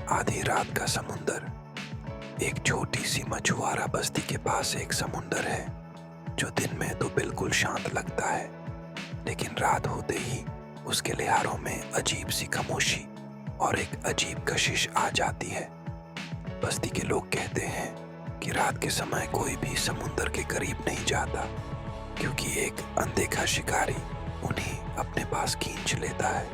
आधी रात का समुंदर। एक छोटी सी मछुआरा बस्ती के पास एक समुंदर है जो दिन में तो बिल्कुल शांत लगता है, लेकिन रात होते ही उसके लिहारों में अजीब सी खामोशी और एक अजीब कशिश आ जाती है। बस्ती के लोग कहते हैं कि रात के समय कोई भी समुंदर के करीब नहीं जाता, क्योंकि एक अनदेखा शिकारी उन्हें अपने पास खींच लेता है।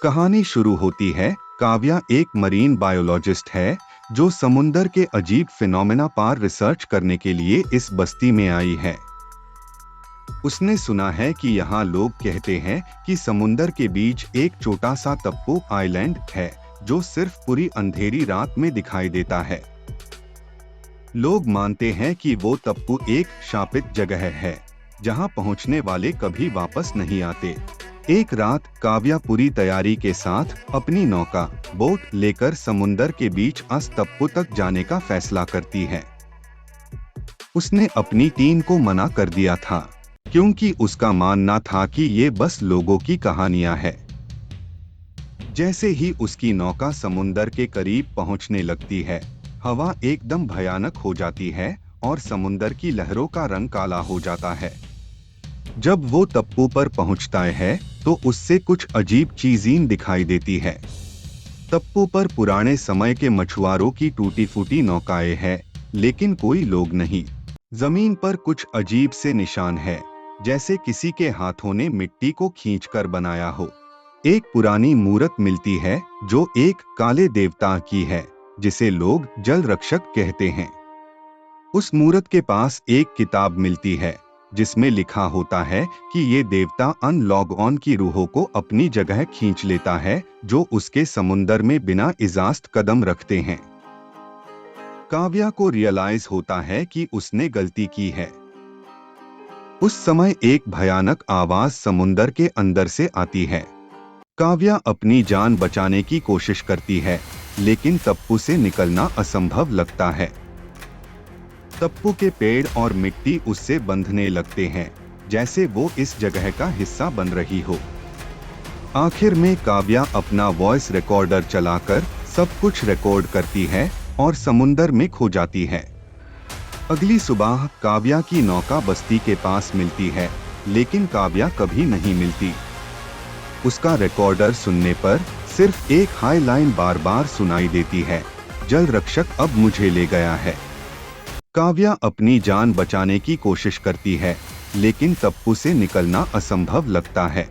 कहानी शुरू होती है। काव्या एक मरीन बायोलॉजिस्ट है जो समुंदर के अजीब फिनोमेना पर रिसर्च करने के लिए इस बस्ती में आई है। उसने सुना है कि यहाँ लोग कहते हैं कि समुंदर के बीच एक छोटा सा टापू आइलैंड है जो सिर्फ पूरी अंधेरी रात में दिखाई देता है। लोग मानते हैं कि वो टापू एक शापित जगह है जहाँ पहुँचने वाले कभी वापस नहीं आते। एक रात काव्या पूरी तैयारी के साथ अपनी नौका बोट लेकर समुंदर के बीच उस टापू तक जाने का फैसला करती है। उसने अपनी टीम को मना कर दिया था क्योंकि उसका मानना था कि ये बस लोगों की कहानियां हैं। जैसे ही उसकी नौका समुंदर के करीब पहुंचने लगती है, हवा एकदम भयानक हो जाती है और समुंदर की लहरों का रंग काला हो जाता है। जब वो टापू पर पहुंचता है तो उससे कुछ अजीब चीजें दिखाई देती है। टापू पर पुराने समय के मछुआरों की टूटी फूटी नौकाएं हैं, लेकिन कोई लोग नहीं। जमीन पर कुछ अजीब से निशान है, जैसे किसी के हाथों ने मिट्टी को खींचकर बनाया हो। एक पुरानी मूर्त मिलती है जो एक काले देवता की है, जिसे लोग जल रक्षक कहते हैं। उस मूर्त के पास एक किताब मिलती है जिसमें लिखा होता है कि ये देवता अनलॉग ऑन की रूहों को अपनी जगह खींच लेता है जो उसके समुंदर में बिना इजाजत कदम रखते हैं। काव्या को रियलाइज होता है कि उसने गलती की है। उस समय एक भयानक आवाज समुंदर के अंदर से आती है। काव्या अपनी जान बचाने की कोशिश करती है, लेकिन टापू से निकलना असंभव लगता है। टापू के पेड़ और मिट्टी उससे बंधने लगते हैं, जैसे वो इस जगह का हिस्सा बन रही हो। आखिर में काव्या अपना वॉइस रिकॉर्डर चलाकर सब कुछ रिकॉर्ड करती है और समुंदर में खो जाती है। अगली सुबह काव्या की नौका बस्ती के पास मिलती है, लेकिन काव्या कभी नहीं मिलती। उसका रिकॉर्डर सुनने पर सिर्फ एक हाई लाइन बार बार सुनाई देती है, जल रक्षक अब मुझे ले गया है। काव्या अपनी जान बचाने की कोशिश करती है, लेकिन टापू से निकलना असंभव लगता है।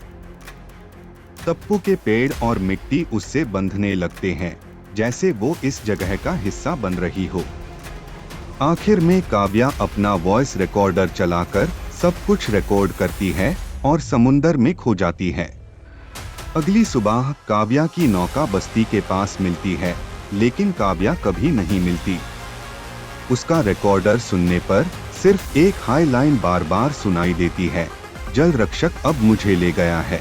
टापू के पेड़ और मिट्टी उससे बंधने लगते हैं, जैसे वो इस जगह का हिस्सा बन रही हो। आखिर में काव्या अपना वॉइस रिकॉर्डर चलाकर सब कुछ रिकॉर्ड करती है और समुंदर में खो जाती है। अगली सुबह काव्या की नौका बस्ती के पास मिलती है, लेकिन काव्या कभी नहीं मिलती। उसका रिकॉर्डर सुनने पर सिर्फ एक हाई लाइन बार बार सुनाई देती है, जल रक्षक अब मुझे ले गया है।